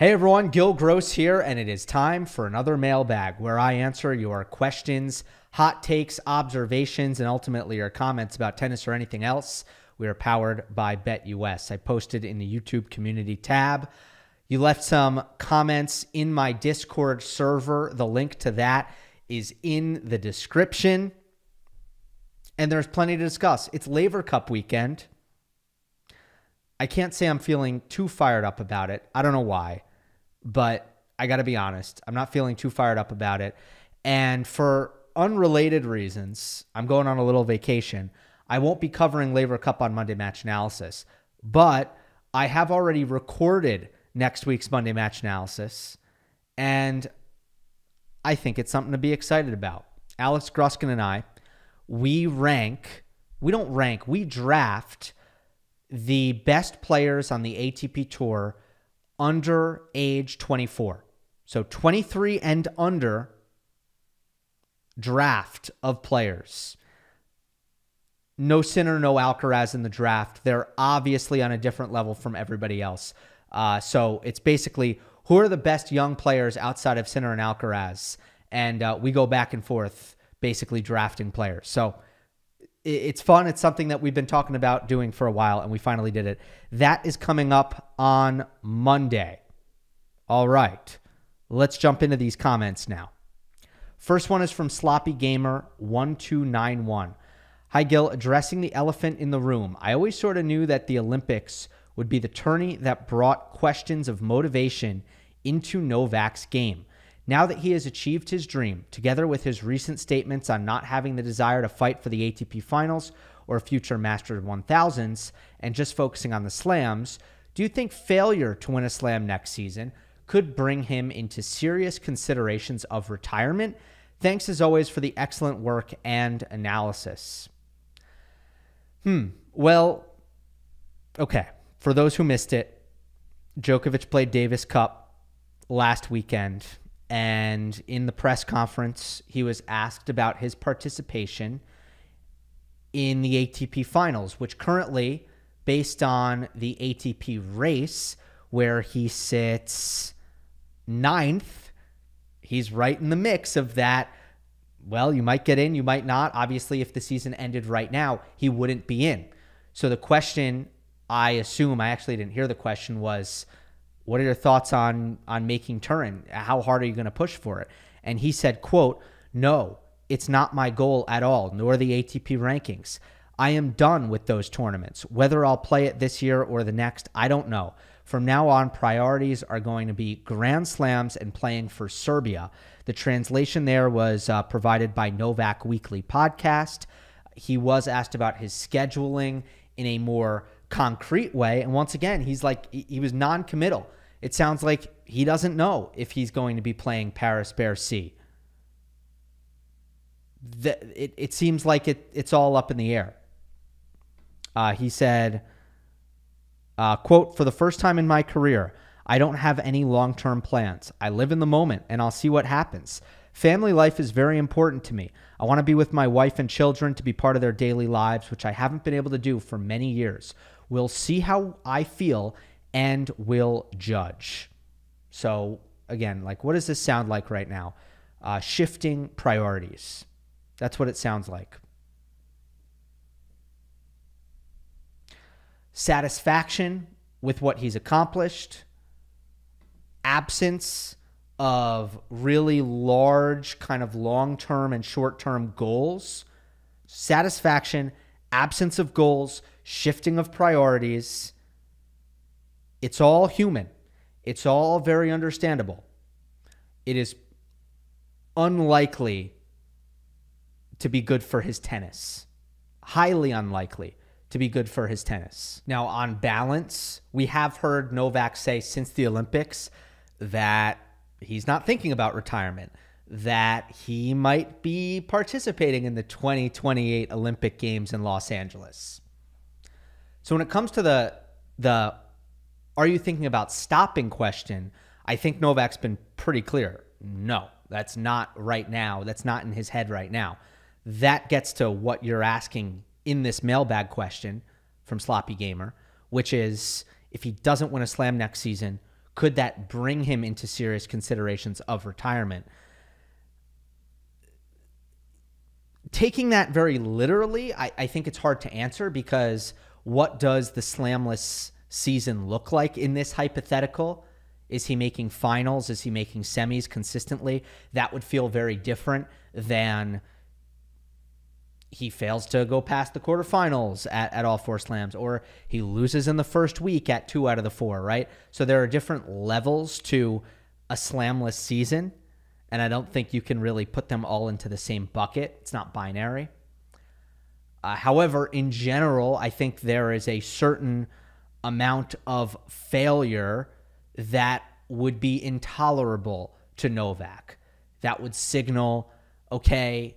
Hey everyone, Gil Gross here, and it is time for another mailbag where I answer your questions, hot takes, observations, and ultimately your comments about tennis or anything else. We are powered by BetUS. I posted in the YouTube community tab. You left some comments in my Discord server. The link to that is in the description. And there's plenty to discuss. It's Laver Cup weekend. I can't say I'm feeling too fired up about it. I don't know why. But I got to be honest, I'm not feeling too fired up about it. And for unrelated reasons, I'm going on a little vacation. I won't be covering Laver Cup on Monday Match Analysis, but I have already recorded next week's Monday Match Analysis, and I think it's something to be excited about. Alex Gruskin and I, we draft the best players on the ATP Tour under age 24. So 23 and under draft of players. No Sinner, no Alcaraz in the draft. They're obviously on a different level from everybody else. So it's basically who are the best young players outside of Sinner and Alcaraz. And we go back and forth basically drafting players. So it's fun. It's something that we've been talking about doing for a while, and we finally did it. That is coming up on Monday. All right. Let's jump into these comments now. First one is from Sloppy Gamer 1291. Hi, Gil. Addressing the elephant in the room. I always sort of knew that the Olympics would be the tourney that brought questions of motivation into Novak's game. Now that he has achieved his dream, together with his recent statements on not having the desire to fight for the ATP finals or future Masters 1000s and just focusing on the slams, do you think failure to win a slam next season could bring him into serious considerations of retirement? Thanks as always for the excellent work and analysis. Well, okay. For those who missed it, Djokovic played Davis Cup last weekend. And in the press conference, he was asked about his participation in the ATP finals, which currently, based on the ATP race, where he sits 9th, he's right in the mix of that. Well, you might get in, you might not. Obviously, if the season ended right now, he wouldn't be in. So the question, I assume, I actually didn't hear the question, was, what are your thoughts on making Turin? How hard are you going to push for it? And he said, quote, "No, it's not my goal at all, nor the ATP rankings. I am done with those tournaments. Whether I'll play it this year or the next, I don't know. From now on, priorities are going to be Grand Slams and playing for Serbia." The translation there was provided by Novak Weekly Podcast. He was asked about his scheduling in a more concrete way. And once again, he's like, he was non-committal. It sounds like he doesn't know if he's going to be playing Paris-Bercy. It seems like it's all up in the air. He said, quote, "For the first time in my career, I don't have any long-term plans. I live in the moment and I'll see what happens. Family life is very important to me. I want to be with my wife and children to be part of their daily lives, which I haven't been able to do for many years. We'll see how I feel and we'll judge." So again, like, what does this sound like right now? Shifting priorities. That's what it sounds like. Satisfaction with what he's accomplished. Absence of really large kind of long-term and short-term goals. Satisfaction, absence of goals, shifting of priorities. It's all human. It's all very understandable. It is unlikely to be good for his tennis. Highly unlikely to be good for his tennis. Now, on balance, we have heard Novak say since the Olympics that he's not thinking about retirement, that he might be participating in the 2028 Olympic Games in Los Angeles. So when it comes to the are you thinking about stopping question, I think Novak's been pretty clear. No, that's not right now. That's not in his head right now. That gets to what you're asking in this mailbag question from Sloppy Gamer, which is, if he doesn't win a slam next season, Could that bring him into serious considerations of retirement? Taking that very literally, I think it's hard to answer, because what does the slamless season look like in this hypothetical? Is he making finals? Is he making semis consistently? That would feel very different than he fails to go past the quarterfinals at all 4 slams, or he loses in the first week at 2 out of the 4, right? So there are different levels to a slamless season, and I don't think you can really put them all into the same bucket. It's not binary. However, in general, I think there is a certain amount of failure that would be intolerable to Novak. That would signal, okay,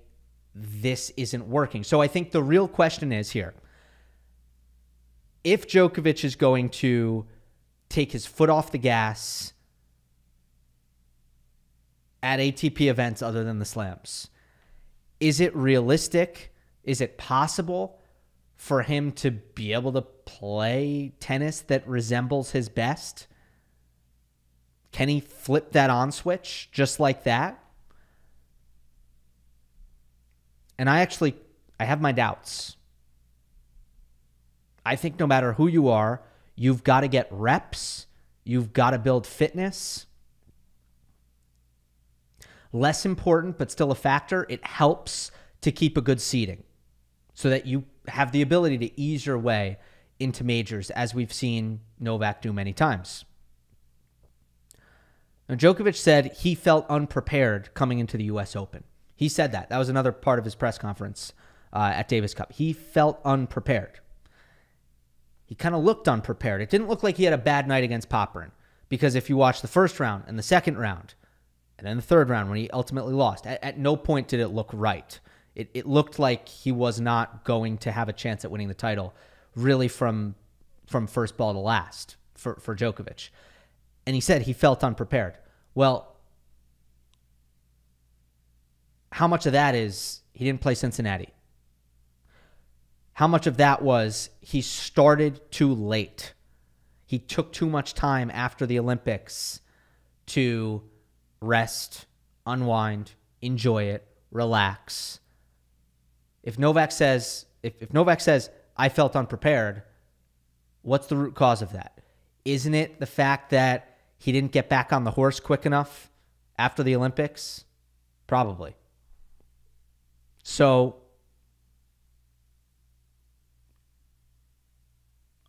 this isn't working. So I think the real question is here, if Djokovic is going to take his foot off the gas at ATP events other than the slams, is it realistic? Is it possible for him to be able to play tennis that resembles his best? Can he flip that on switch just like that? And I have my doubts. I think no matter who you are, you've got to get reps. You've got to build fitness. Less important, but still a factor, it helps to keep a good seeding so that you have the ability to ease your way into majors, as we've seen Novak do many times. Now, Djokovic said he felt unprepared coming into the U.S. Open. He said that. That was another part of his press conference at Davis Cup. He felt unprepared. He kind of looked unprepared. It didn't look like he had a bad night against Popyrin, because if you watch the first round and the second round and then the third round when he ultimately lost, at no point did it look right. It looked like he was not going to have a chance at winning the title really from first ball to last for Djokovic. And he said he felt unprepared. Well, how much of that is he didn't play Cincinnati? How much of that was he started too late? He took too much time after the Olympics to rest, unwind, enjoy it, relax. If Novak says, I felt unprepared, what's the root cause of that? Isn't it the fact that he didn't get back on the horse quick enough after the Olympics? Probably. So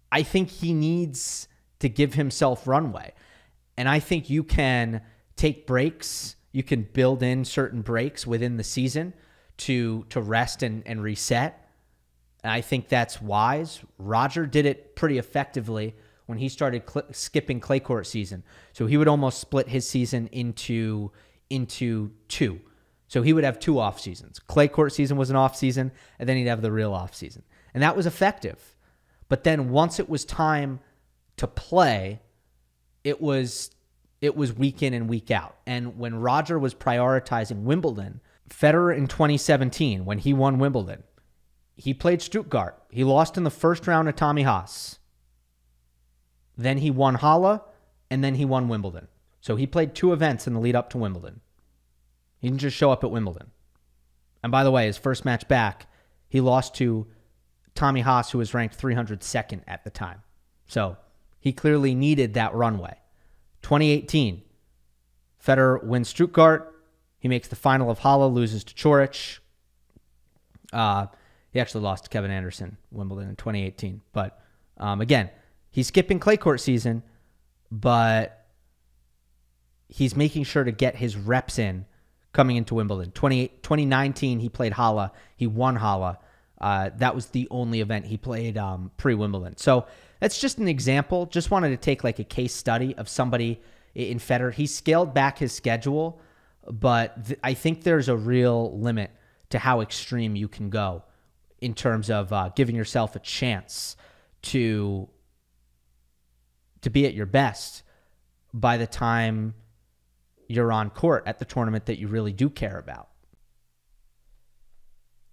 I think he needs to give himself runway. And I think you can take breaks. You can build in certain breaks within the season to rest and reset. And I think that's wise. Roger did it pretty effectively when he started skipping clay court season. So he would almost split his season into 2. So he would have 2 off seasons. Clay court season was an off season, and then he'd have the real off season. And that was effective. But then once it was time to play, it was week in and week out. And when Roger was prioritizing Wimbledon, Federer in 2017, when he won Wimbledon, he played Stuttgart. He lost in the first round of Tommy Haas. Then he won Halle, and then he won Wimbledon. So he played 2 events in the lead up to Wimbledon. He didn't just show up at Wimbledon. And by the way, his first match back, he lost to Tommy Haas, who was ranked 302nd at the time. So he clearly needed that runway. 2018, Federer wins Stuttgart. He makes the final of Halle, loses to Coric. He actually lost to Kevin Anderson, Wimbledon in 2018. But again, he's skipping clay court season, but he's making sure to get his reps in coming into Wimbledon. 2019, he played Halle. He won Halle. That was the only event he played pre-Wimbledon. So that's just an example. Just wanted to take like a case study of somebody in Federer. He scaled back his schedule, but I think there's a real limit to how extreme you can go in terms of giving yourself a chance to be at your best by the time you're on court at the tournament that you really do care about.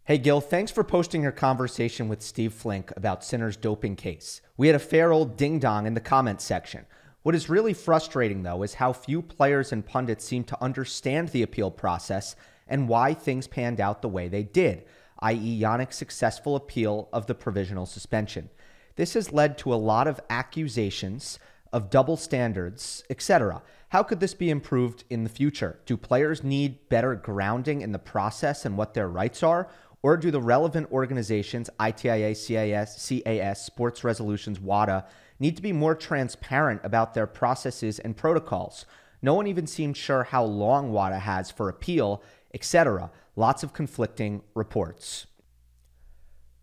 Hey, Gil, thanks for posting your conversation with Steve Flink about Sinner's doping case. We had a fair old ding-dong in the comments section. What is really frustrating, though, is how few players and pundits seem to understand the appeal process and why things panned out the way they did, i.e. Yannick's successful appeal of the provisional suspension. This has led to a lot of accusations of double standards, etc. How could this be improved in the future? Do players need better grounding in the process and what their rights are? Or do the relevant organizations, ITIA, CAS, Sports Resolutions, WADA, need to be more transparent about their processes and protocols? No one even seems sure how long WADA has for appeal, etc. Lots of conflicting reports.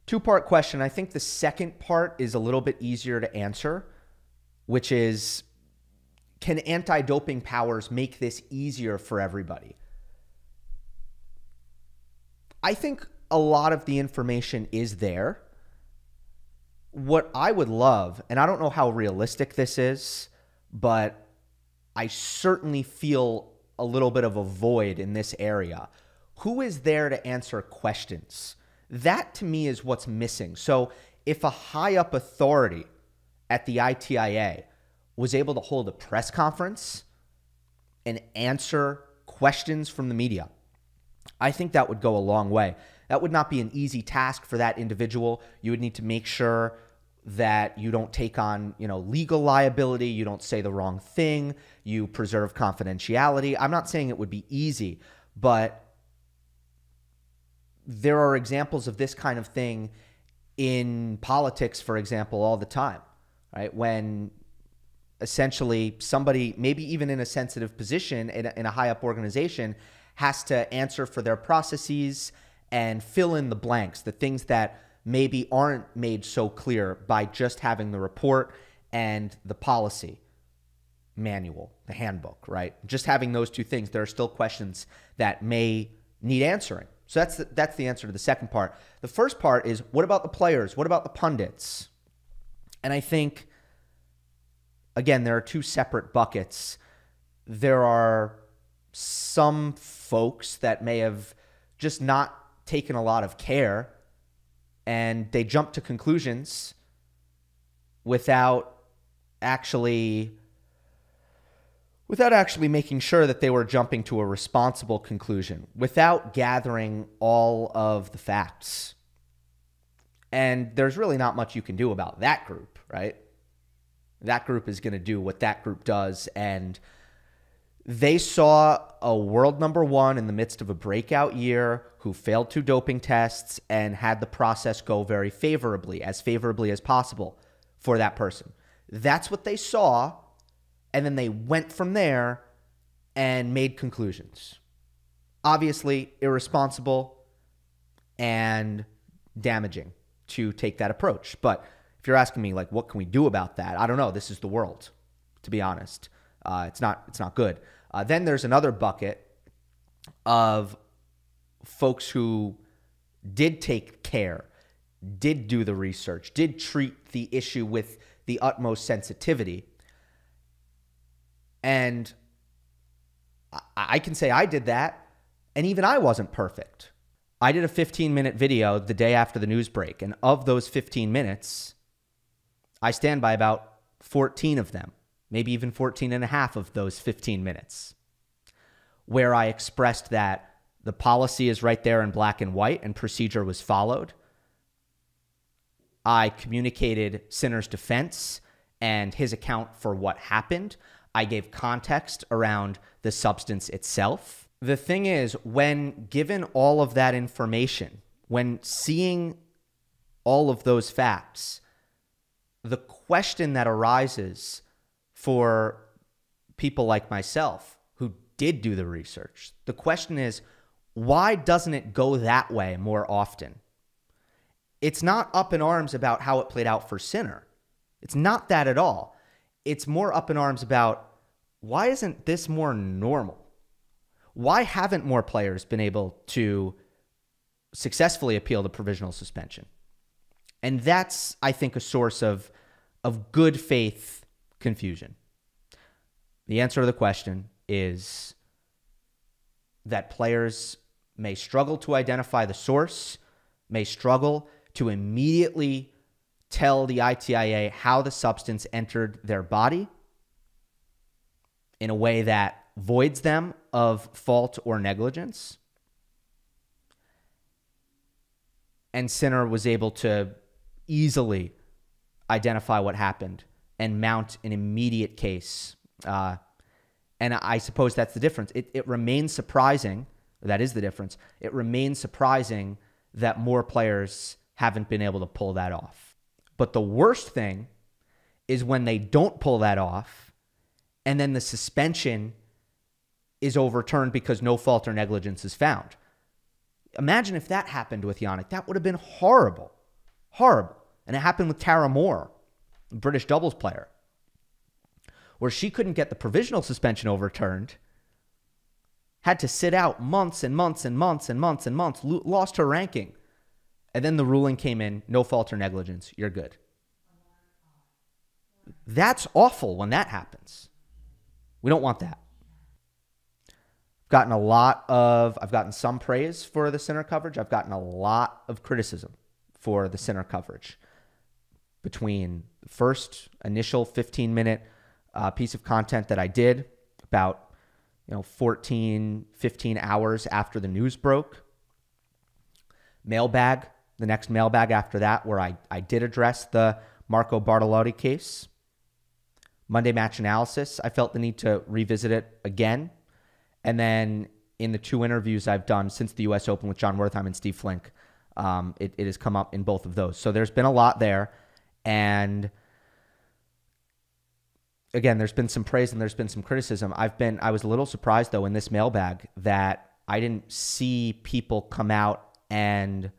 Two-part question. I think the second part is a little bit easier to answer, which is, can anti-doping powers make this easier for everybody? I think a lot of the information is there. What I would love, and I don't know how realistic this is, but I certainly feel a little bit of a void in this area. Who is there to answer questions? That to me is what's missing. So if a high up authority at the ITIA was able to hold a press conference and answer questions from the media, I think that would go a long way. That would not be an easy task for that individual. You would need to make sure that you don't take on, legal liability, you don't say the wrong thing, you preserve confidentiality. I'm not saying it would be easy, but there are examples of this kind of thing in politics, for example, all the time, right? When essentially somebody, maybe even in a sensitive position in a high up organization, has to answer for their processes and fill in the blanks, the things that maybe aren't made so clear by just having the report and the policy manual, the handbook, right? Just having those two things, there are still questions that may need answering. So that's the answer to the second part. The first part is, what about the players? What about the pundits? And I think, again, there are two separate buckets. There are some folks that may have just not taken a lot of care and they jump to conclusions without actually making sure that they were jumping to a responsible conclusion, without gathering all of the facts. And there's really not much you can do about that group, right? That group is going to do what that group does, and they saw a world number one in the midst of a breakout year who failed 2 doping tests and had the process go very favorably as possible for that person. That's what they saw, and then they went from there and made conclusions. Obviously, irresponsible and damaging to take that approach. But if you're asking me, what can we do about that? I don't know. This is the world, to be honest. It's not good. Then there's another bucket of folks who did take care, did do the research, did treat the issue with the utmost sensitivity. And I can say I did that, and even I wasn't perfect. I did a 15-minute video the day after the news break, and of those 15 minutes, I stand by about 14 of them, maybe even 14 and a half of those 15 minutes, where I expressed that the policy is right there in black and white and procedure was followed. I communicated Sinner's defense and his account for what happened. I gave context around the substance itself. The thing is, when given all of that information, when seeing all of those facts, the question that arises for people like myself who did do the research, the question is, why doesn't it go that way more often? It's not up in arms about how it played out for Sinner. It's not that at all. It's more up in arms about, why isn't this more normal? Why haven't more players been able to successfully appeal the provisional suspension? And that's, I think, a source of good faith confusion. The answer to the question is that players may struggle to identify the source, may struggle to immediately tell the ITIA how the substance entered their body, in a way that voids them of fault or negligence. And Sinner was able to easily identify what happened and mount an immediate case. And I suppose that's the difference. It remains surprising. That is the difference. It remains surprising that more players haven't been able to pull that off. But the worst thing is when they don't pull that off and then the suspension is overturned because no fault or negligence is found. Imagine if that happened with Jannik. That would have been horrible. Horrible. And it happened with Tara Moore, a British doubles player, where she couldn't get the provisional suspension overturned, had to sit out months and months and months and months and months, lost her ranking. And then the ruling came in, no fault or negligence, you're good. That's awful when that happens. We don't want that. I've gotten some praise for the Sinner coverage. I've gotten a lot of criticism for the Sinner coverage. Between the first initial 15-minute piece of content that I did about 14, 15 hours after the news broke, mailbag, the next mailbag after that, where I did address the Marco Bartolotti case, Monday Match Analysis, I felt the need to revisit it again. And then in the 2 interviews I've done since the U.S. Open with John Wertheim and Steve Flink, it has come up in both of those. So there's been a lot there. And again, there's been some praise and there's been some criticism. I was a little surprised, though, in this mailbag that I didn't see people come out and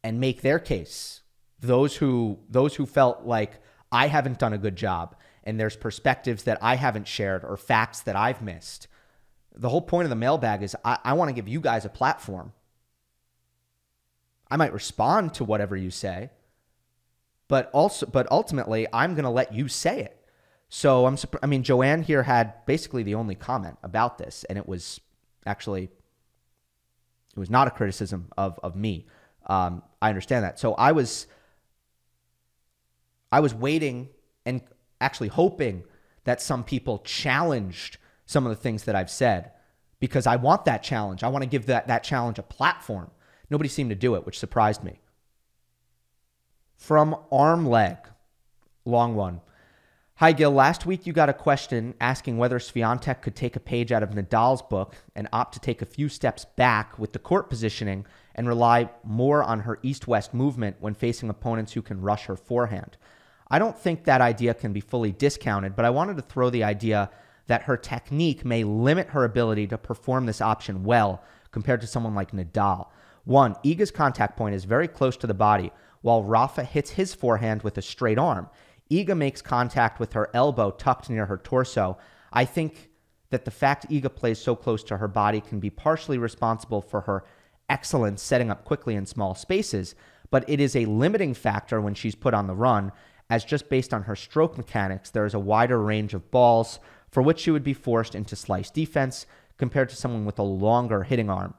make their case. Those who felt like I haven't done a good job and there's perspectives that I haven't shared or facts that I've missed. The whole point of the mailbag is I want to give you guys a platform. I might respond to whatever you say, but ultimately I'm going to let you say it. So Joanne here had basically the only comment about this, and it was not a criticism of me. I understand that. So I was waiting and actually hoping that some people challenged some of the things that I've said, because I want that challenge. I want to give that challenge a platform. Nobody seemed to do it, which surprised me. From Arm Leg, long one. Hi, Gil. Last week you got a question asking whether Swiatek could take a page out of Nadal's book and opt to take a few steps back with the court positioning and rely more on her east-west movement when facing opponents who can rush her forehand. I don't think that idea can be fully discounted, but I wanted to throw the idea that her technique may limit her ability to perform this option well compared to someone like Nadal. One, Iga's contact point is very close to the body, while Rafa hits his forehand with a straight arm. Iga makes contact with her elbow tucked near her torso. I think that the fact Iga plays so close to her body can be partially responsible for her excellence setting up quickly in small spaces, but it is a limiting factor when she's put on the run, as just based on her stroke mechanics, there is a wider range of balls for which she would be forced into slice defense compared to someone with a longer hitting arm.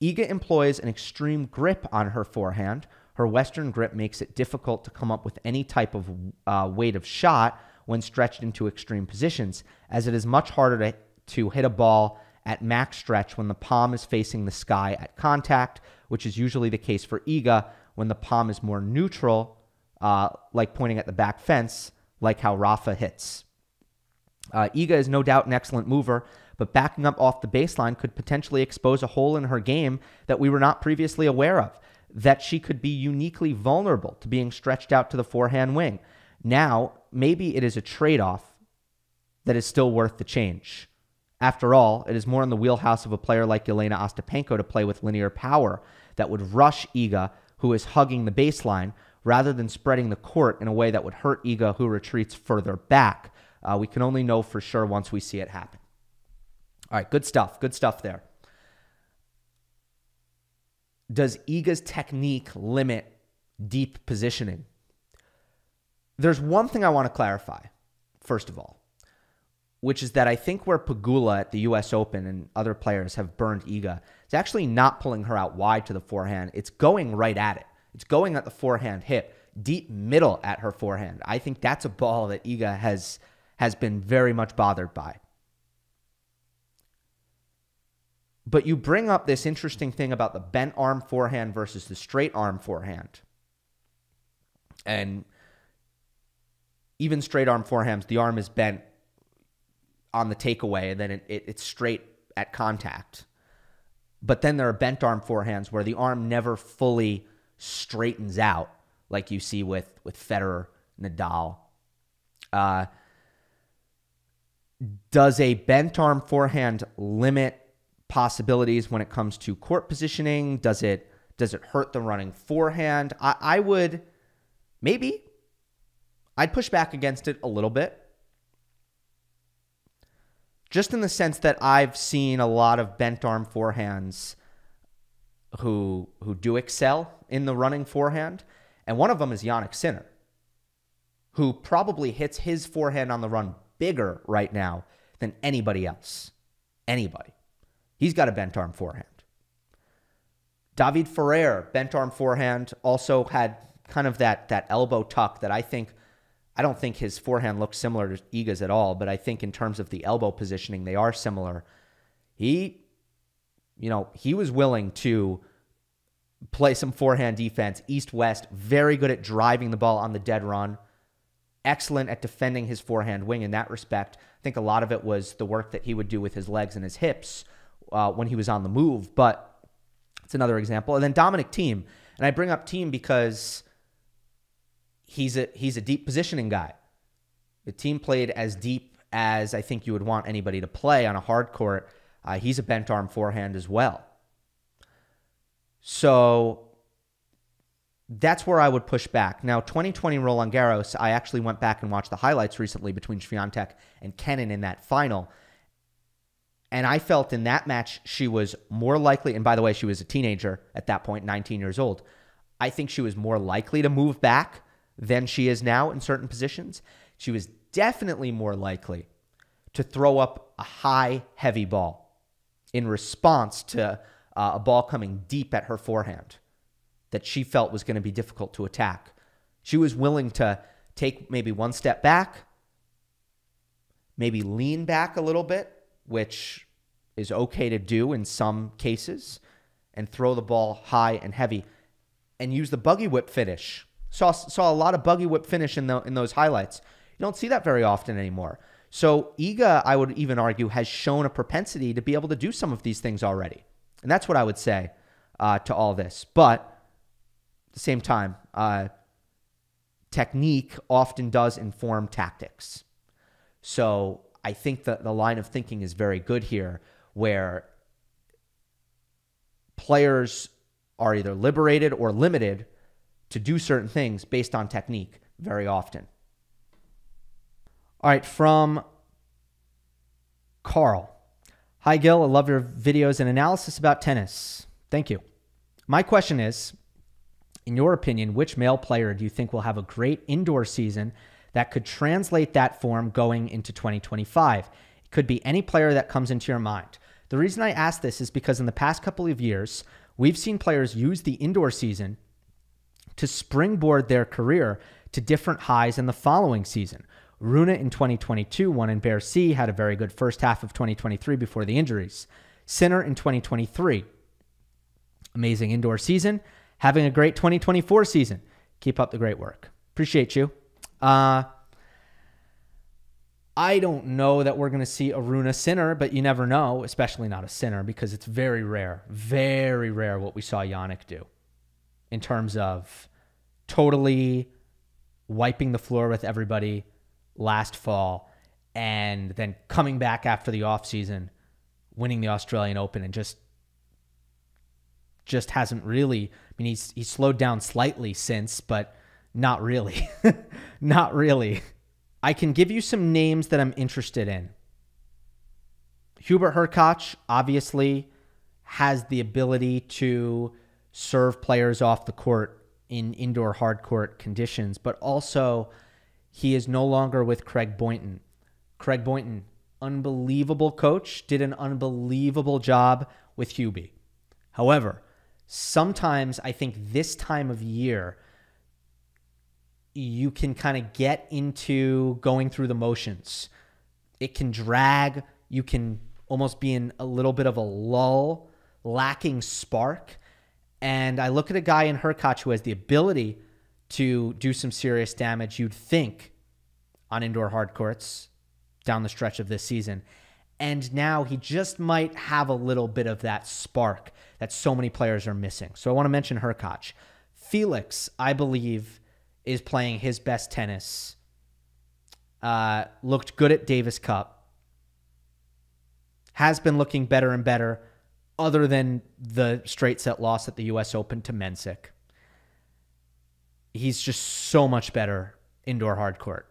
Iga employs an extreme grip on her forehand. Her Western grip makes it difficult to come up with any type of weight of shot when stretched into extreme positions, as it is much harder to hit a ball at max stretch when the palm is facing the sky at contact, which is usually the case for Iga when the palm is more neutral, like pointing at the back fence, like how Rafa hits. Iga is no doubt an excellent mover, but backing up off the baseline could potentially expose a hole in her game that we were not previously aware of, that she could be uniquely vulnerable to being stretched out to the forehand wing. Now, maybe it is a trade-off that is still worth the change. After all, it is more in the wheelhouse of a player like Jelena Ostapenko to play with linear power that would rush Iga, who is hugging the baseline, rather than spreading the court in a way that would hurt Iga, who retreats further back. We can only know for sure once we see it happen. All right, good stuff. Good stuff there. Does Iga's technique limit deep positioning? There's one thing I want to clarify, first of all, which is that I think where Pegula at the U.S. Open and other players have burned Iga, it's actually not pulling her out wide to the forehand. It's going right at it. It's going at the forehand hip. deep middle at her forehand. I think that's a ball that Iga has been very much bothered by. But you bring up this interesting thing about the bent arm forehand versus the straight arm forehand. And even straight arm forehands, the arm is bent on the takeaway, and then it's straight at contact. But then there are bent arm forehands where the arm never fully straightens out, like you see with Federer, Nadal. Does a bent arm forehand limit possibilities when it comes to court positioning? Does it hurt the running forehand? I would maybe. I'd push back against it a little bit. Just in the sense that I've seen a lot of bent arm forehands who do excel in the running forehand. And one of them is Jannik Sinner, who probably hits his forehand on the run bigger right now than anybody else. Anybody. He's got a bent arm forehand. David Ferrer, bent arm forehand, also had kind of that elbow tuck that I don't think his forehand looks similar to Iga's at all, but I think in terms of the elbow positioning, they are similar. He was willing to play some forehand defense, east-west, very good at driving the ball on the dead run, excellent at defending his forehand wing in that respect. I think a lot of it was the work that he would do with his legs and his hips when he was on the move, but it's another example. And then Dominic Thiem, and I bring up Thiem because he's a deep positioning guy. The team played as deep as I think you would want anybody to play on a hard court. He's a bent arm forehand as well. So that's where I would push back. Now, 2020 Roland Garros, I actually went back and watched the highlights recently between Swiatek and Kenin in that final. And I felt in that match she was more likely, and by the way, she was a teenager at that point, 19 years old. I think she was more likely to move back than she is now in certain positions. She was definitely more likely to throw up a high, heavy ball in response to a ball coming deep at her forehand that she felt was going to be difficult to attack. She was willing to take maybe one step back, maybe lean back a little bit, which is okay to do in some cases, and throw the ball high and heavy, and use the buggy whip finish. Saw a lot of buggy whip finish in those highlights. You don't see that very often anymore. So Iga, I would even argue, has shown a propensity to be able to do some of these things already. And that's what I would say to all this. But at the same time, technique often does inform tactics. So I think that the line of thinking is very good here, where players are either liberated or limited to do certain things based on technique very often. All right, from Carl. Hi, Gil. I love your videos and analysis about tennis. Thank you. My question is, in your opinion, which male player do you think will have a great indoor season that could translate that form going into 2025? It could be any player that comes into your mind. The reason I ask this is because in the past couple of years, we've seen players use the indoor season to springboard their career to different highs in the following season. Rune in 2022 won in Bercy, had a very good first half of 2023 before the injuries. Sinner in 2023, amazing indoor season, having a great 2024 season. Keep up the great work. Appreciate you. I don't know that we're going to see a Rune Sinner, but you never know, especially not a Sinner, because it's very rare what we saw Jannik do in terms of totally wiping the floor with everybody last fall and then coming back after the offseason, winning the Australian Open, and just hasn't really, I mean, he's slowed down slightly since, but not really. Not really. I can give you some names that I'm interested in. Hubert Hurkacz obviously has the ability to serve players off the court in indoor hard court conditions, but also he is no longer with Craig Boynton. Craig Boynton, unbelievable coach, did an unbelievable job with Hubie. However, sometimes I think this time of year, you can kind of get into going through the motions. It can drag. You can almost be in a little bit of a lull, lacking spark. And I look at a guy in Hurkacz who has the ability to do some serious damage, you'd think, on indoor hard courts down the stretch of this season. And now he just might have a little bit of that spark that so many players are missing. So I want to mention Hurkacz. Felix, I believe, is playing his best tennis. Looked good at Davis Cup. Has been looking better and better, other than the straight set loss at the U.S. Open to Mensik. He's just so much better indoor hard court.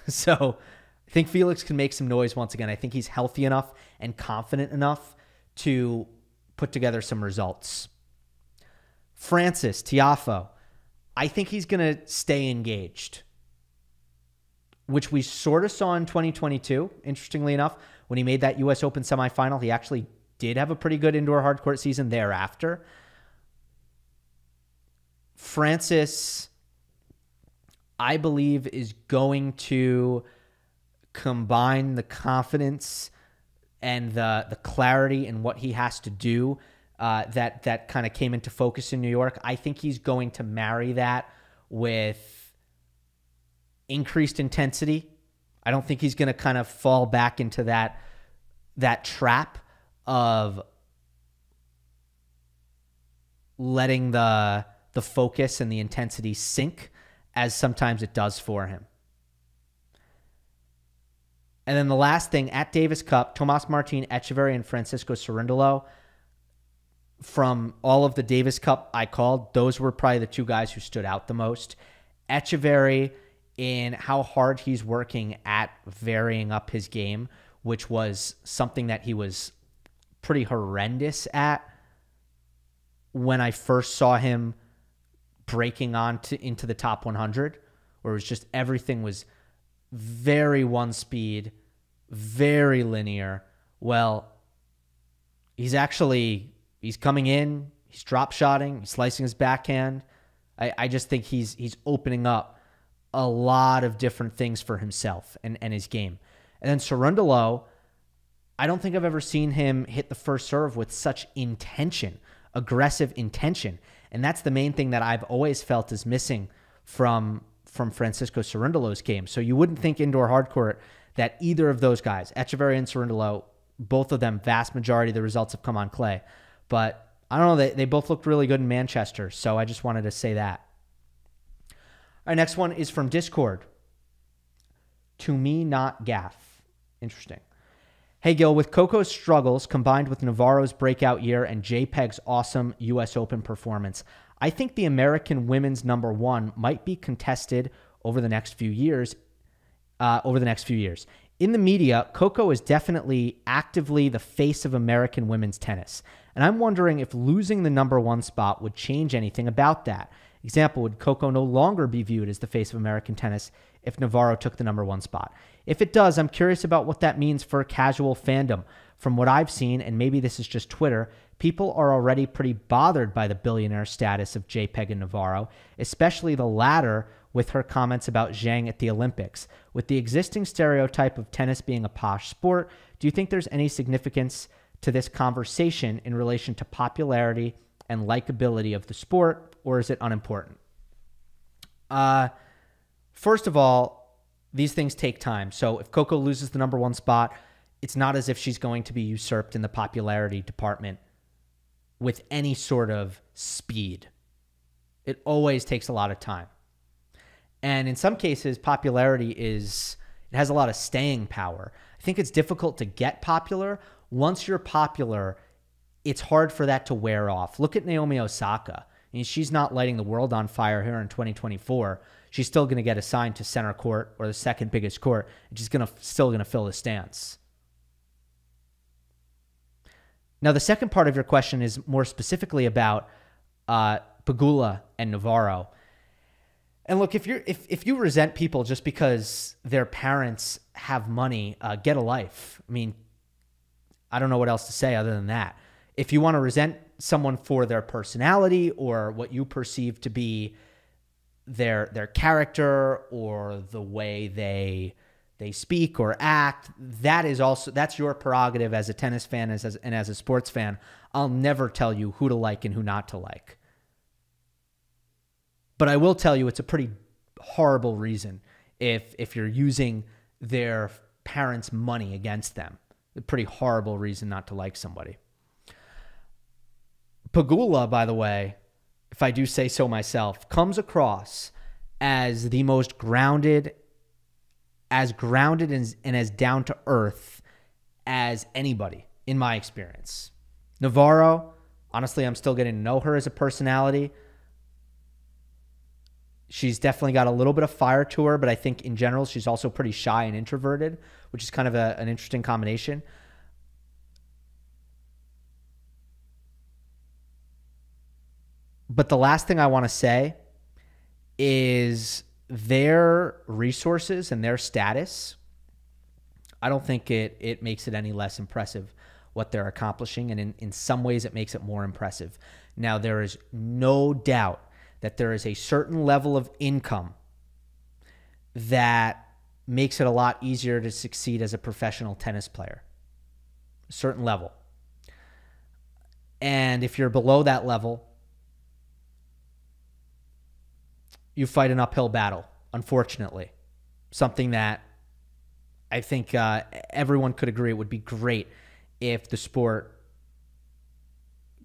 So I think Felix can make some noise once again. I think he's healthy enough and confident enough to put together some results. Francis Tiafoe, I think he's going to stay engaged, which we sort of saw in 2022, interestingly enough. When he made that U.S. Open semifinal, he actually did have a pretty good indoor hard court season thereafter. Francis, I believe, is going to combine the confidence and the clarity in what he has to do that kind of came into focus in New York. I think he's going to marry that with increased intensity. I don't think he's going to kind of fall back into that trap of letting the focus and the intensity sink, as sometimes it does for him. And then the last thing, at Davis Cup, Tomas Martin Etcheverry and Francisco Cerundolo. From all of the Davis Cup I called, those were probably the two guys who stood out the most. Etcheverry, in how hard he's working at varying up his game, which was something that he was pretty horrendous at when I first saw him breaking on into the top 100, where it was just everything was very one speed, very linear. Well, he's coming in, he's drop shotting, he's slicing his backhand. I just think he's opening up a lot of different things for himself and his game. And then Cerundolo, I don't think I've ever seen him hit the first serve with such intention, aggressive intention. And that's the main thing that I've always felt is missing from Francisco Cerundolo's game. So you wouldn't think indoor hardcourt that either of those guys, Etcheverry and Cerundolo, both of them, vast majority of the results have come on clay. But I don't know, they both looked really good in Manchester, so I just wanted to say that. All right, next one is from Discord. To me, not gaff. Interesting. Hey, Gil, with Coco's struggles combined with Navarro's breakout year and JPEG's awesome U.S. Open performance, I think the American women's number one might be contested over the next few years. In the media, Coco is definitely actively the face of American women's tennis. And I'm wondering if losing the number one spot would change anything about that. Example, would Coco no longer be viewed as the face of American tennis if Navarro took the number one spot? If it does, I'm curious about what that means for casual fandom. From what I've seen, and maybe this is just Twitter, people are already pretty bothered by the billionaire status of JPEG and Navarro, especially the latter with her comments about Zhang at the Olympics. With the existing stereotype of tennis being a posh sport, do you think there's any significance to this conversation in relation to popularity and likability of the sport, or is it unimportant? First of all, these things take time. So if Coco loses the number one spot, it's not as if she's going to be usurped in the popularity department with any sort of speed. It always takes a lot of time. And in some cases, popularity it has a lot of staying power. I think it's difficult to get popular. Once you're popular, it's hard for that to wear off. Look at Naomi Osaka. I mean, she's not lighting the world on fire here in 2024. She's still going to get assigned to center court or the second biggest court, and she's still going to fill the stands. Now, the second part of your question is more specifically about Pegula and Navarro. And look, if you resent people just because their parents have money, get a life. I mean, I don't know what else to say other than that. If you want to resent someone for their personality or what you perceive to be their character or the way they speak or act. That's your prerogative as a tennis fan and as a sports fan. I'll never tell you who to like and who not to like. But I will tell you it's a pretty horrible reason if you're using their parents' money against them. A pretty horrible reason not to like somebody. Pegula, by the way, if I do say so myself, comes across as the most grounded and as down to earth as anybody in my experience. Navarro, honestly, I'm still getting to know her as a personality. She's definitely got a little bit of fire to her, but I think in general, she's also pretty shy and introverted, which is kind of an interesting combination. But the last thing I want to say is their resources and their status, I don't think it makes it any less impressive what they're accomplishing. And in some ways, it makes it more impressive. Now, there is no doubt that there is a certain level of income that makes it a lot easier to succeed as a professional tennis player. A certain level. And if you're below that level, you fight an uphill battle, unfortunately. Something that I think everyone could agree it would be great if the sport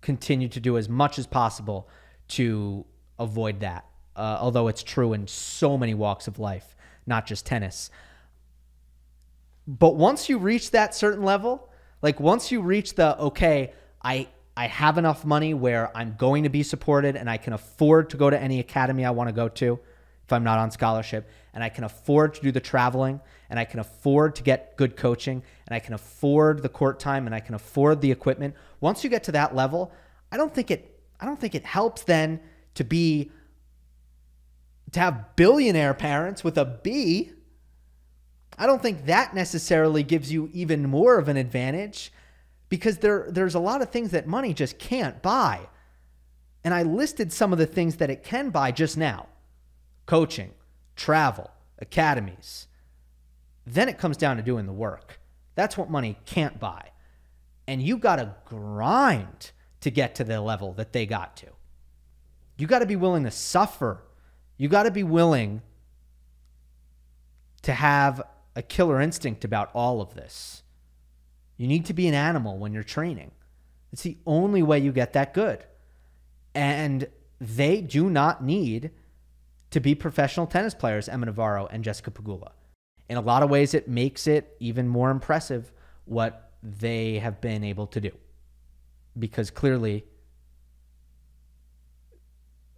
continued to do as much as possible to avoid that. Although it's true in so many walks of life, not just tennis. But once you reach that certain level, like once you reach the, okay, I have enough money where I'm going to be supported and I can afford to go to any academy I want to go to if I'm not on scholarship, and I can afford to do the traveling, and I can afford to get good coaching, and I can afford the court time, and I can afford the equipment. Once you get to that level, I don't think it helps then to have billionaire parents with a B. I don't think that necessarily gives you even more of an advantage, because there's a lot of things that money just can't buy. And I listed some of the things that it can buy just now. Coaching, travel, academies. Then it comes down to doing the work. That's what money can't buy. And you got to grind to get to the level that they got to. You got to be willing to suffer. You got to be willing to have a killer instinct about all of this. You need to be an animal when you're training. It's the only way you get that good. And they do not need to be professional tennis players, Emma Navarro and Jessica Pegula. In a lot of ways, it makes it even more impressive what they have been able to do, because clearly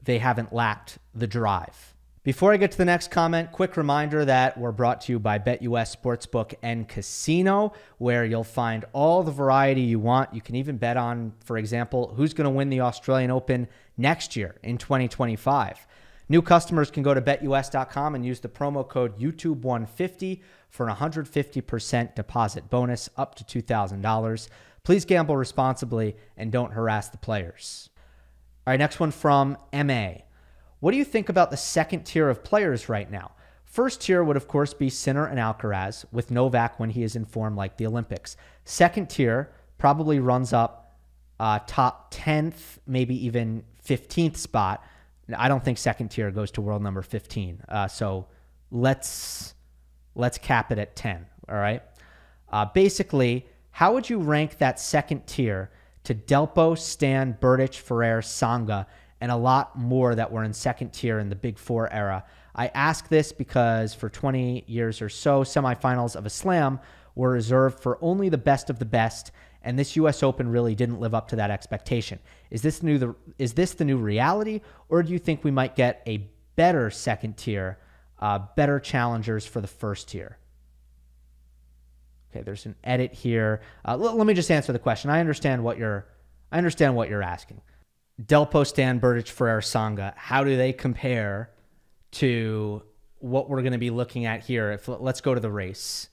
they haven't lacked the drive. Before I get to the next comment, quick reminder that we're brought to you by BetUS Sportsbook and Casino, where you'll find all the variety you want. You can even bet on, for example, who's going to win the Australian Open next year in 2025. New customers can go to betus.com and use the promo code YouTube150 for an 150% deposit bonus up to $2,000. Please gamble responsibly and don't harass the players. All right, next one from MA. What do you think about the second tier of players right now? First tier would, of course, be Sinner and Alcaraz, with Novak when he is in form like the Olympics. Second tier probably runs up top 10th, maybe even 15th spot. I don't think second tier goes to world number 15. So let's cap it at 10, all right? Basically, how would you rank that second tier to Delpo, Stan, Berdych, Ferrer, Tsonga, and a lot more that were in second tier in the Big Four era? I ask this because for 20 years or so, semifinals of a slam were reserved for only the best of the best, and this U.S. Open really didn't live up to that expectation. Is this the new reality, or do you think we might get a better second tier, better challengers for the first tier? Okay, there's an edit here. Let me just answer the question. I understand what you're asking. Delpo, Stan, Berdych, Ferrer, Tsonga, how do they compare to what we're going to be looking at here? Let's go to the race.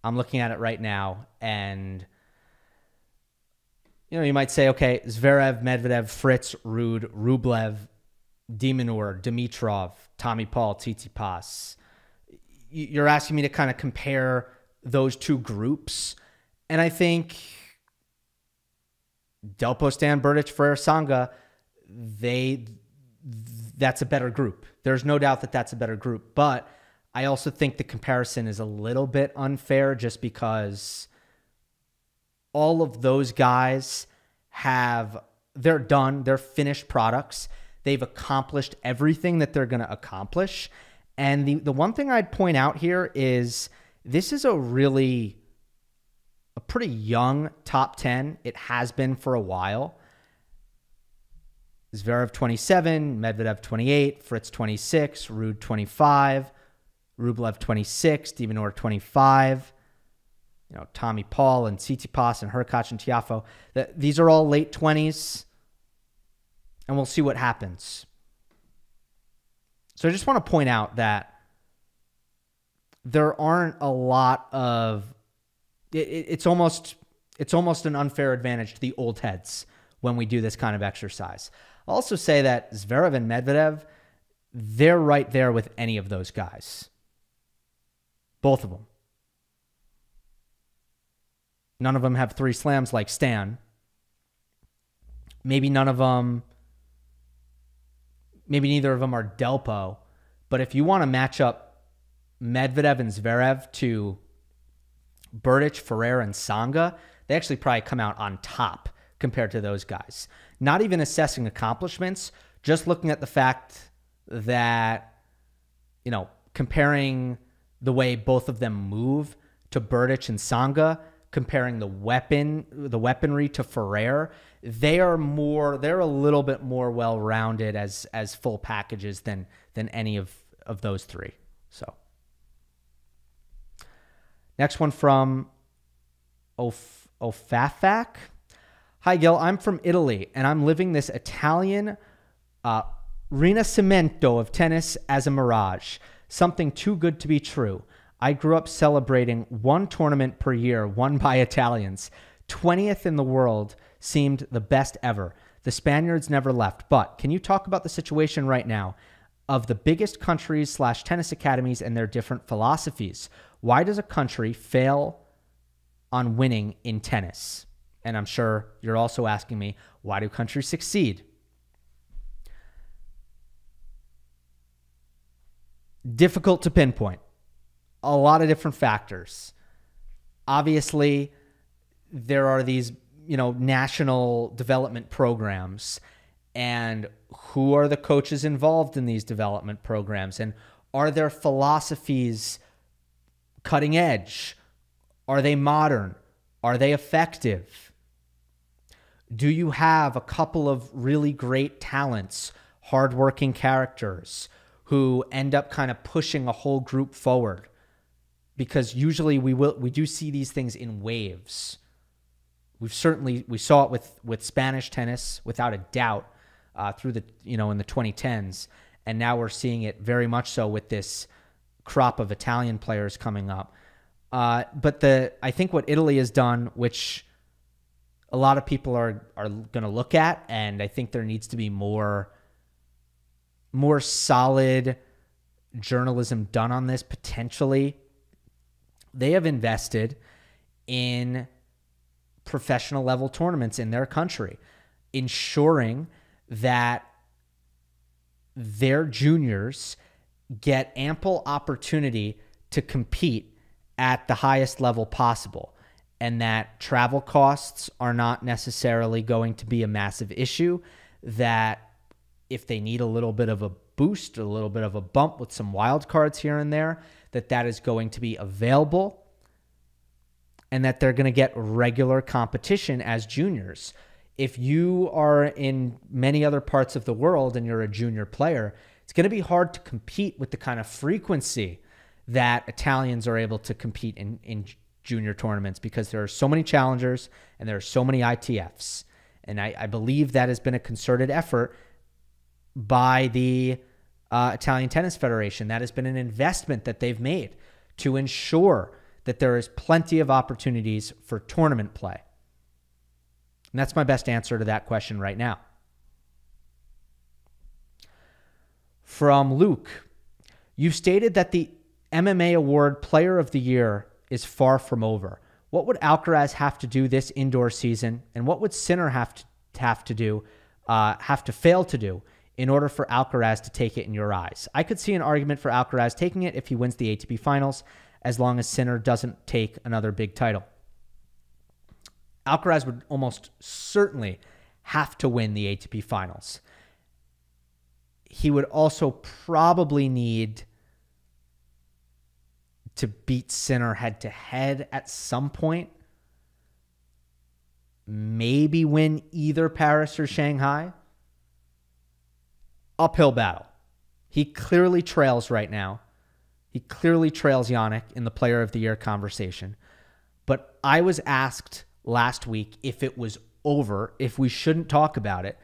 I'm looking at it right now, and you might say, okay, Zverev, Medvedev, Fritz, Ruud, Rublev, De Minaur, Dimitrov, Tommy Paul, Tsitsipas. You're asking me to kind of compare those two groups. And I think Delpo, Stan, Berdych, Ferrer, Tsonga, that's a better group. There's no doubt that that's a better group. But I also think the comparison is a little bit unfair just because all of those guys they're done, they're finished products. They've accomplished everything that they're going to accomplish. And the one thing I'd point out here is this is a pretty young top 10. It has been for a while. Zverev 27, Medvedev 28, Fritz 26, Ruud 25, Rublev 26, De Minaur 25, Tommy Paul and Tsitsipas and Hurkacz and Tiafoe. These are all late 20s, and we'll see what happens. So I just want to point out that there aren't a lot of it's almost an unfair advantage to the old heads when we do this kind of exercise. I'll also say that Zverev and Medvedev, they're right there with any of those guys. Both of them. None of them have 3 slams like Stan. Maybe neither of them are Delpo. But if you want to match up Medvedev and Zverev to Berdych, Ferrer, and Tsonga, they actually probably come out on top compared to those guys. Not even assessing accomplishments, just looking at the fact that, comparing the way both of them move to Berdych and Tsonga, comparing the weaponry to Ferrer, they're a little bit more well-rounded as full packages than any of those 3. So next one from Ofafak. Hi, Gil. I'm from Italy, and I'm living this Italian rinascimento of tennis as a mirage. Something too good to be true. I grew up celebrating one tournament per year won by Italians. 20th in the world seemed the best ever. The Spaniards never left. But can you talk about the situation right now of the biggest countries / tennis academies and their different philosophies? Why does a country fail on winning in tennis? And I'm sure you're also asking me, why do countries succeed? Difficult to pinpoint. A lot of different factors. Obviously, there are these, national development programs, and who are the coaches involved in these development programs? And are their philosophies cutting edge? Are they modern? Are they effective? Do you have a couple of really great talents, hardworking characters who end up kind of pushing a whole group forward? Because usually we do see these things in waves. We saw it with Spanish tennis without a doubt through the in the 2010s, and now we're seeing it very much so with this crop of Italian players coming up. But I think what Italy has done, which a lot of people are going to look at, and I think there needs to be more solid journalism done on this potentially. They have invested in professional level tournaments in their country, ensuring that their juniors get ample opportunity to compete at the highest level possible, and that travel costs are not necessarily going to be a massive issue, that if they need a little bit of a boost, a little bit of a bump with some wild cards here and there, that is going to be available, and that they're going to get regular competition as juniors. If you are in many other parts of the world and you're a junior player, it's going to be hard to compete with the kind of frequency that Italians are able to compete in junior tournaments, because there are so many challengers and there are so many ITFs. And I believe that has been a concerted effort by the Italian Tennis Federation. That has been an investment that they've made to ensure that there is plenty of opportunities for tournament play. And that's my best answer to that question right now. From Luke, you've stated that the MMA Award Player of the Year is far from over. What would Alcaraz have to do this indoor season, and what would Sinner have to fail to do in order for Alcaraz to take it in your eyes? I could see an argument for Alcaraz taking it if he wins the ATP Finals, as long as Sinner doesn't take another big title. Alcaraz would almost certainly have to win the ATP Finals. He would also probably need to beat Sinner head-to-head at some point. Maybe win either Paris or Shanghai. Uphill battle. He clearly trails right now. He clearly trails Jannik in the Player of the Year conversation. But I was asked last week if it was over, if we shouldn't talk about it.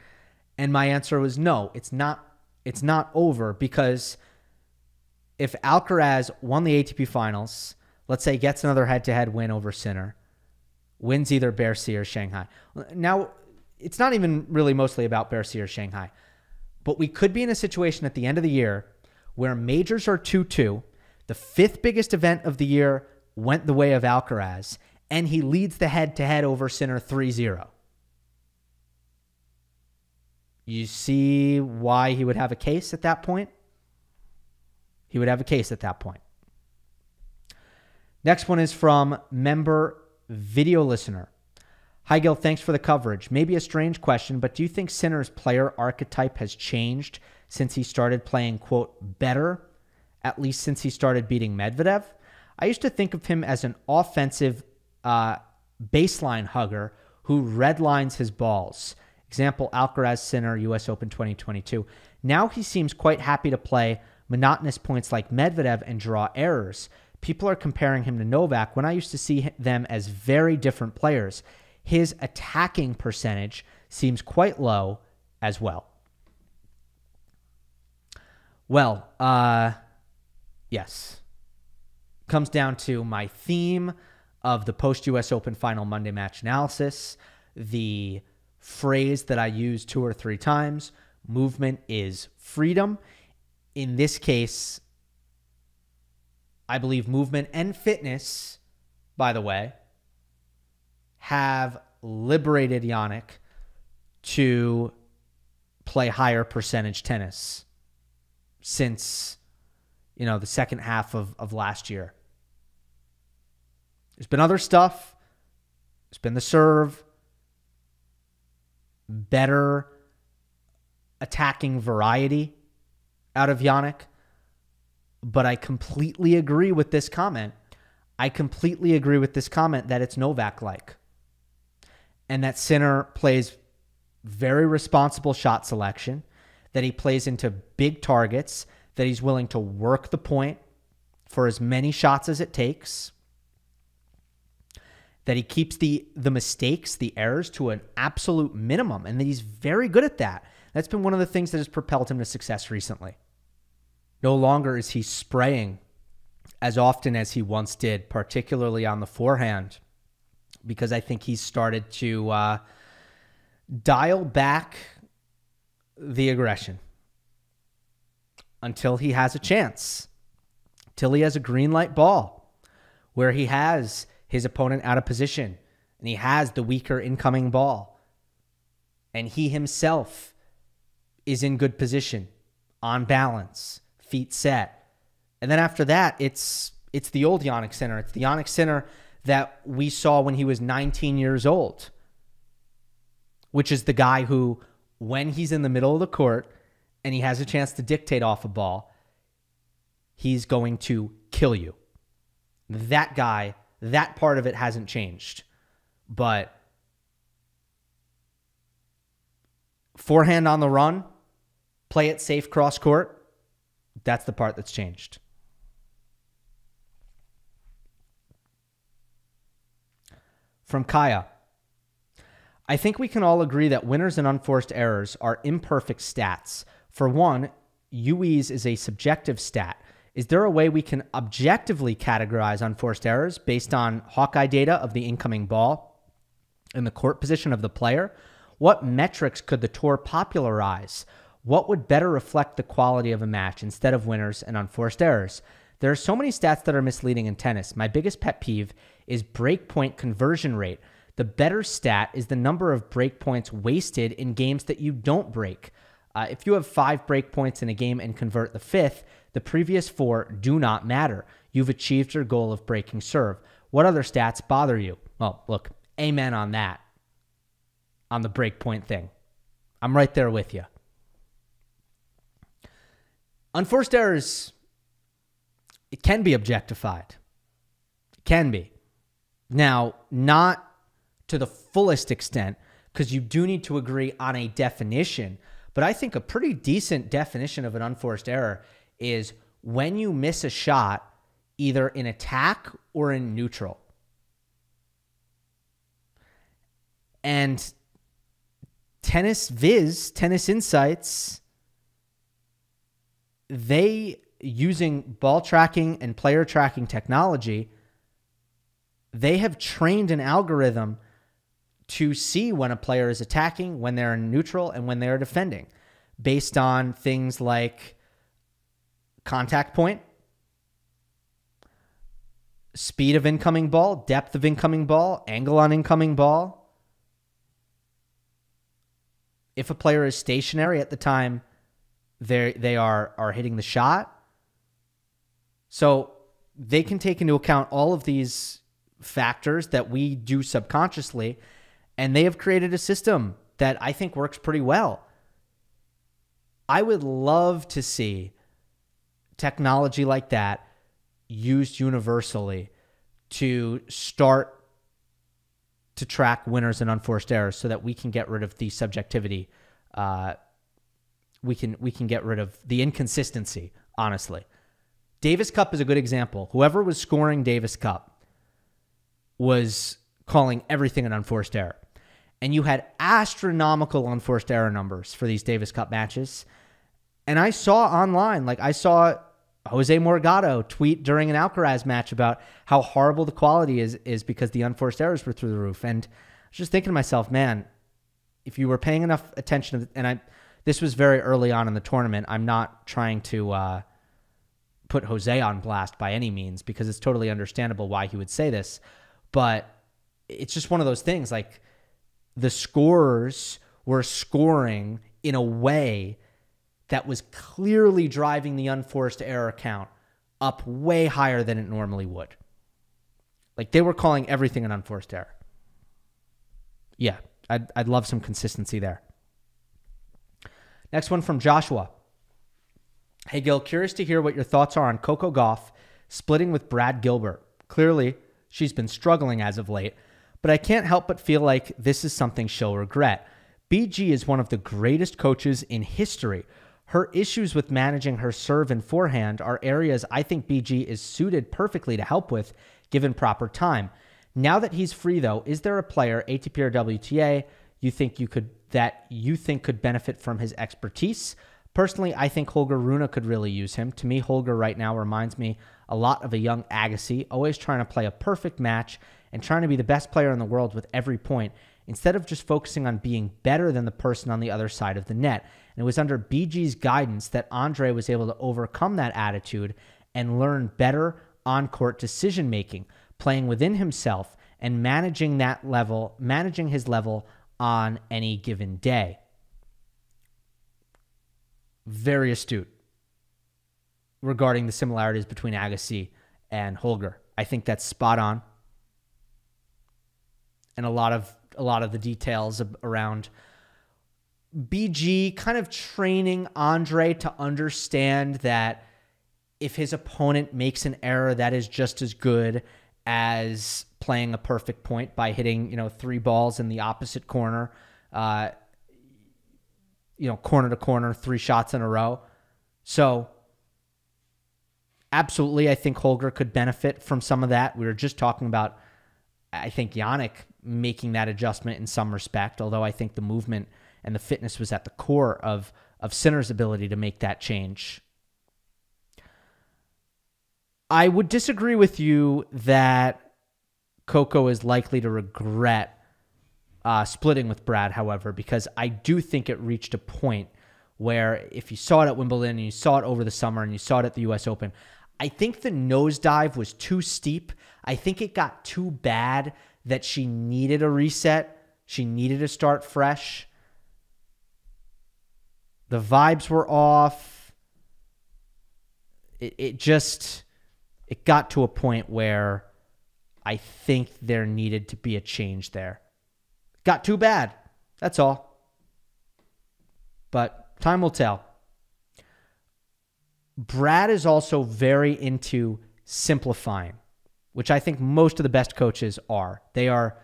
And my answer was no, it's not. It's not over, because if Alcaraz won the ATP Finals, let's say gets another head-to-head win over Sinner, wins either Bercy or Shanghai. Now, it's not even really mostly about Bercy or Shanghai, but we could be in a situation at the end of the year where majors are 2-2, the fifth biggest event of the year went the way of Alcaraz, and he leads the head-to-head over Sinner 3-0. You see why he would have a case at that point? He would have a case at that point. Next one is from member video listener. Hi, Gil. Thanks for the coverage. Maybe a strange question, but do you think Sinner's player archetype has changed since he started playing, quote, better, at least since he started beating Medvedev? I used to think of him as an offensive baseline hugger who redlines his balls. Example, Alcaraz, Sinner, US Open 2022. Now he seems quite happy to play monotonous points like Medvedev and draw errors. People are comparing him to Novak when I used to see them as very different players. His attacking percentage seems quite low as well. Well, yes. Comes down to my theme of the post-US Open final Monday match analysis. The phrase that I use 2 or 3 times, movement is freedom. In this case, I believe movement and fitness, by the way, have liberated Jannik to play higher percentage tennis since, the second half of last year. There's been other stuff. There's been the serve, better attacking variety out of Jannik. But I completely agree with this comment. I completely agree with this comment that it's Novak-like. And that Sinner plays very responsible shot selection, that he plays into big targets, that he's willing to work the point for as many shots as it takes, that he keeps the mistakes, the errors to an absolute minimum, and that he's very good at that. That's been one of the things that has propelled him to success recently. No longer is he spraying as often as he once did, particularly on the forehand, because I think he's started to dial back the aggression until he has a chance, till he has a green light ball where he has his opponent out of position and he has the weaker incoming ball and he himself is in good position, on balance, feet set. And then after that, it's the old Jannik Sinner. It's the Jannik Sinner that we saw when he was 19 years old, which is the guy who, when he's in the middle of the court and he has a chance to dictate off a ball, he's going to kill you. That guy, that part of it hasn't changed. But forehand on the run, play it safe cross court, that's the part that's changed. From Kaya. I think we can all agree that winners and unforced errors are imperfect stats. For one, UEs is a subjective stat. Is there a way we can objectively categorize unforced errors based on Hawkeye data of the incoming ball and the court position of the player? What metrics could the tour popularize? What would better reflect the quality of a match instead of winners and unforced errors? There are so many stats that are misleading in tennis. My biggest pet peeve is breakpoint conversion rate. The better stat is the number of breakpoints wasted in games that you don't break. If you have 5 breakpoints in a game and convert the 5th, the previous 4 do not matter. You've achieved your goal of breaking serve. What other stats bother you? Well, look, amen on that, on the breakpoint thing. I'm right there with you. Unforced errors, it can be objectified. It can be. Now, not to the fullest extent, because you do need to agree on a definition, but I think a pretty decent definition of an unforced error is when you miss a shot either in attack or in neutral. And Tennis Insights, they, using ball tracking and player tracking technology, they have trained an algorithm to see when a player is attacking, when they're in neutral, and when they're defending, based on things like contact point, speed of incoming ball, depth of incoming ball, angle on incoming ball. If a player is stationary at the time they are hitting the shot. So they can take into account all of these factors that we do subconsciously, and they have created a system that I think works pretty well. I would love to see technology like that used universally to start to track winners and unforced errors so that we can get rid of the subjectivity. We can get rid of the inconsistency, honestly. Davis Cup is a good example. Whoever was scoring Davis Cup was calling everything an unforced error. And you had astronomical unforced error numbers for these Davis Cup matches. And I saw online, I saw Jose Morgado tweet during an Alcaraz match about how horrible the quality is because the unforced errors were through the roof. And I was just thinking to myself, man, if you were paying enough attention, this was very early on in the tournament. I'm not trying to put Jose on blast by any means, because it's totally understandable why he would say this. But it's just one of those things, the scorers were scoring in a way that was clearly driving the unforced error count up way higher than it normally would. They were calling everything an unforced error. Yeah, I'd love some consistency there. Next one from Joshua. Hey, Gil, curious to hear what your thoughts are on Coco Gauff splitting with Brad Gilbert. Clearly, she's been struggling as of late, but I can't help but feel like this is something she'll regret. BG is one of the greatest coaches in history. Her issues with managing her serve and forehand are areas I think BG is suited perfectly to help with, given proper time. Now that he's free, though, is there a player, ATP or WTA, you think could benefit from his expertise? Personally, I think Holger Rune could really use him. To me, Holger right now reminds me a lot of a young Agassi, always trying to play a perfect match and trying to be the best player in the world with every point, instead of just focusing on being better than the person on the other side of the net. And it was under BG's guidance that Andre was able to overcome that attitude and learn better on-court decision-making, playing within himself and managing his level on any given day. Very astute regarding the similarities between Agassi and Holger. I think that's spot on. And a lot of the details around BG kind of training Andre to understand that if his opponent makes an error, that is just as good as playing a perfect point by hitting, 3 balls in the opposite corner, corner to corner, 3 shots in a row. So absolutely, I think Holger could benefit from some of that. We were just talking about, I think, Jannik making that adjustment in some respect, although I think the movement and the fitness was at the core of Sinner's ability to make that change. I would disagree with you that Coco is likely to regret splitting with Brad, however, because I do think it reached a point where if you saw it at Wimbledon and you saw it over the summer and you saw it at the US Open, I think the nosedive was too steep. I think it got too bad that she needed a reset. She needed to start fresh. The vibes were off. It got to a point where I think there needed to be a change there. Got too bad. That's all. But time will tell. Brad is also very into simplifying, which I think most of the best coaches are. They are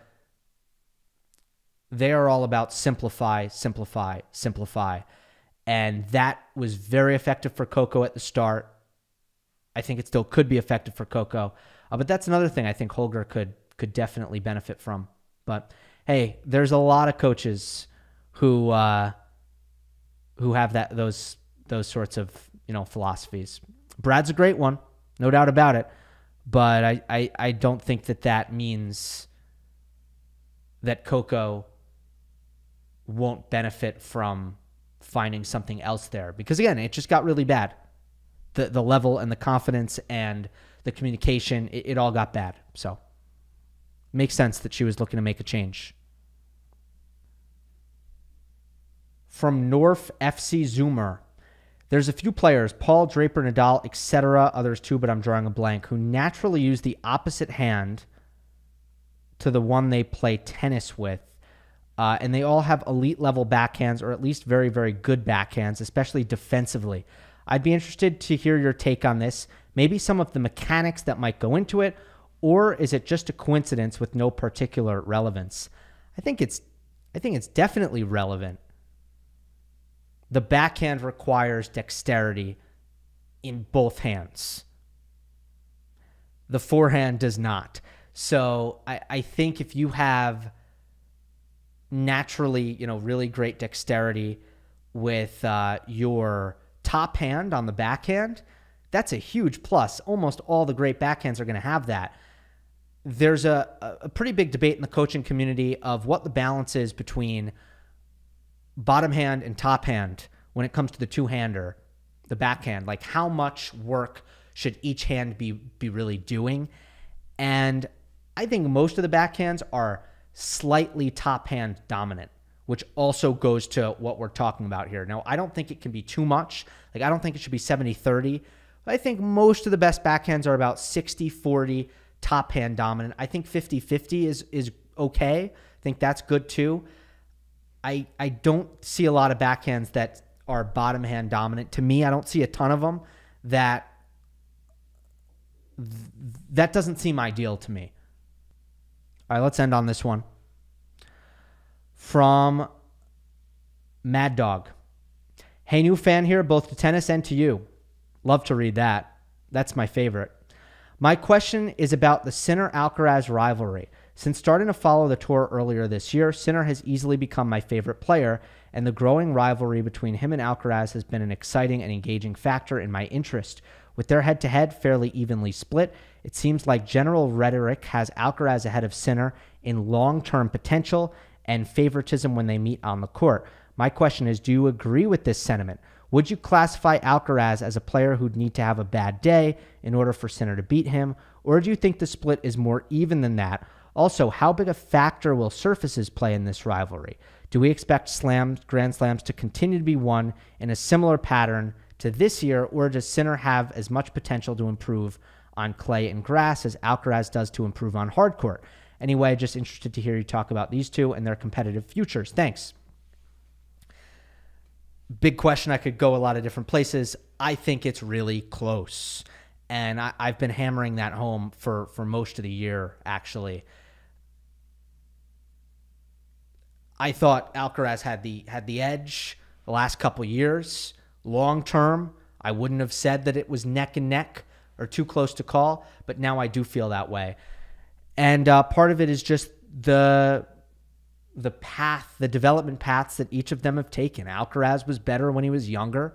all about simplify, simplify, simplify. And that was very effective for Coco at the start. I think it still could be effective for Coco. But that's another thing I think Holger could definitely benefit from. But hey, there's a lot of coaches who have those sorts of philosophies. Brad's a great one, no doubt about it. But I don't think that means that Coco won't benefit from finding something else there. Because again, it just got really bad. The level and the confidence and the communication, it all got bad. So makes sense that she was looking to make a change. From North FC Zoomer, there's a few players, Paul, Draper, Nadal, etc., others too, but I'm drawing a blank, who naturally use the opposite hand to the one they play tennis with. And they all have elite level backhands, or at least very, very good backhands, especially defensively. I'd be interested to hear your take on this. Maybe some of the mechanics that might go into it, or is it just a coincidence with no particular relevance? I think it's definitely relevant. The backhand requires dexterity in both hands. The forehand does not. So I think if you have naturally, really great dexterity with your top hand on the backhand, that's a huge plus. Almost all the great backhands are going to have that. There's a pretty big debate in the coaching community of what the balance is between bottom hand and top hand when it comes to the two-hander, the backhand. Like, how much work should each hand be really doing? And I think most of the backhands are slightly top hand dominant, which also goes to what we're talking about here. Now, I don't think it can be too much. Like, I don't think it should be 70-30. I think most of the best backhands are about 60-40 top hand dominant. I think 50-50 is okay. I think that's good too. I don't see a lot of backhands that are bottom hand dominant. To me, I don't see a ton of them. That doesn't seem ideal to me. All right, let's end on this one. From Mad Dog. Hey, new fan here, both to tennis and to you. Love to read that. That's my favorite. My question is about the Sinner-Alcaraz rivalry. Since starting to follow the tour earlier this year, Sinner has easily become my favorite player, and the growing rivalry between him and Alcaraz has been an exciting and engaging factor in my interest. With their head-to-head fairly evenly split, it seems like general rhetoric has Alcaraz ahead of Sinner in long-term potential and favoritism when they meet on the court. My question is, do you agree with this sentiment? Would you classify Alcaraz as a player who'd need to have a bad day in order for Sinner to beat him? Or do you think the split is more even than that? Also, how big a factor will surfaces play in this rivalry? Do we expect Grand Slams to continue to be won in a similar pattern to this year, or does Sinner have as much potential to improve on clay and grass as Alcaraz does to improve on hard court? Anyway, just interested to hear you talk about these two and their competitive futures. Thanks. Big question. I could go a lot of different places. I think it's really close. And I've been hammering that home for most of the year, actually. I thought Alcaraz had the edge the last couple years. Long term, I wouldn't have said that it was neck and neck or too close to call, but now I do feel that way. And part of it is just the development paths that each of them have taken. Alcaraz was better when he was younger,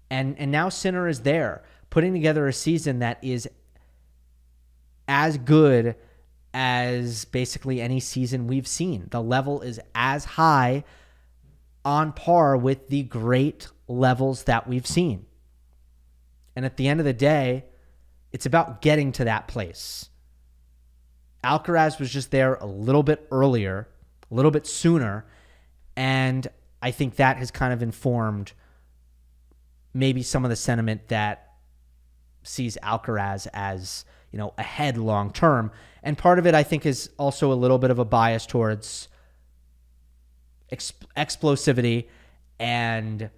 and now Sinner is there, putting together a season that is as good as basically any season we've seen. The level is as high on par with the great levels that we've seen. And at the end of the day, it's about getting to that place. Alcaraz was just there a little bit earlier, a little bit sooner, and I think that has kind of informed maybe some of the sentiment that sees Alcaraz as, ahead long term. And part of it, I think, is also a little bit of a bias towards explosivity and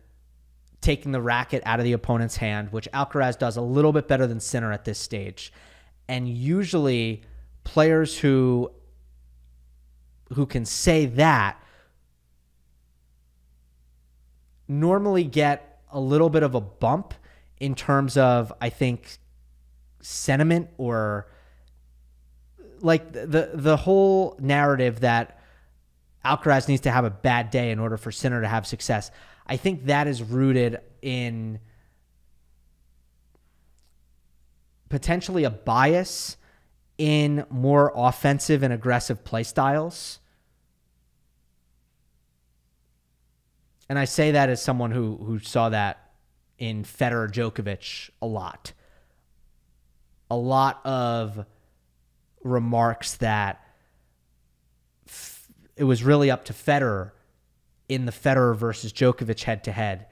taking the racket out of the opponent's hand, which Alcaraz does a little bit better than Sinner at this stage. And usually players who can say that normally get a little bit of a bump in terms of, I think, sentiment, or like the whole narrative that Alcaraz needs to have a bad day in order for Sinner to have success. I think that is rooted in potentially a bias in more offensive and aggressive play styles. And I say that as someone who saw that in Federer Djokovic a lot. A lot of remarks that it was really up to Federer in the Federer versus Djokovic head-to-head.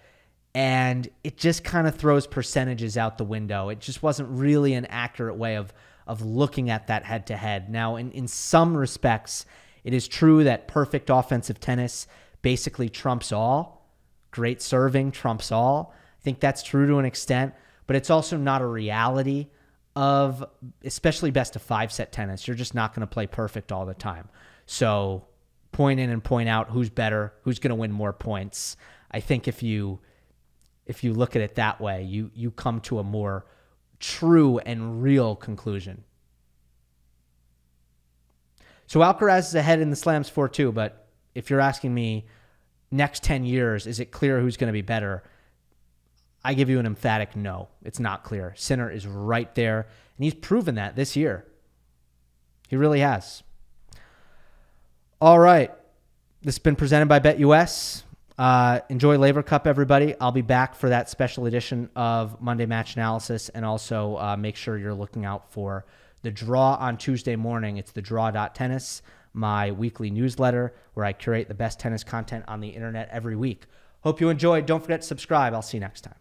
And it just kind of throws percentages out the window. It just wasn't really an accurate way of looking at that head-to-head. Now, in some respects, it is true that perfect offensive tennis basically trumps all. Great serving trumps all. I think that's true to an extent, but it's also not a reality of, especially best of 5-set tennis. You're just not going to play perfect all the time. So point in and point out who's better, who's going to win more points. I think if you look at it that way, you come to a more true and real conclusion. So Alcaraz is ahead in the slams 4-2, but if you're asking me next 10 years, is it clear who's going to be better? I give you an emphatic no. It's not clear. Sinner is right there, and he's proven that this year. He really has. All right. This has been presented by BetUS. Enjoy Laver Cup, everybody. I'll be back for that special edition of Monday Match Analysis, and also make sure you're looking out for the draw on Tuesday morning. It's the draw.tennis, my weekly newsletter where I curate the best tennis content on the internet every week. Hope you enjoyed. Don't forget to subscribe. I'll see you next time.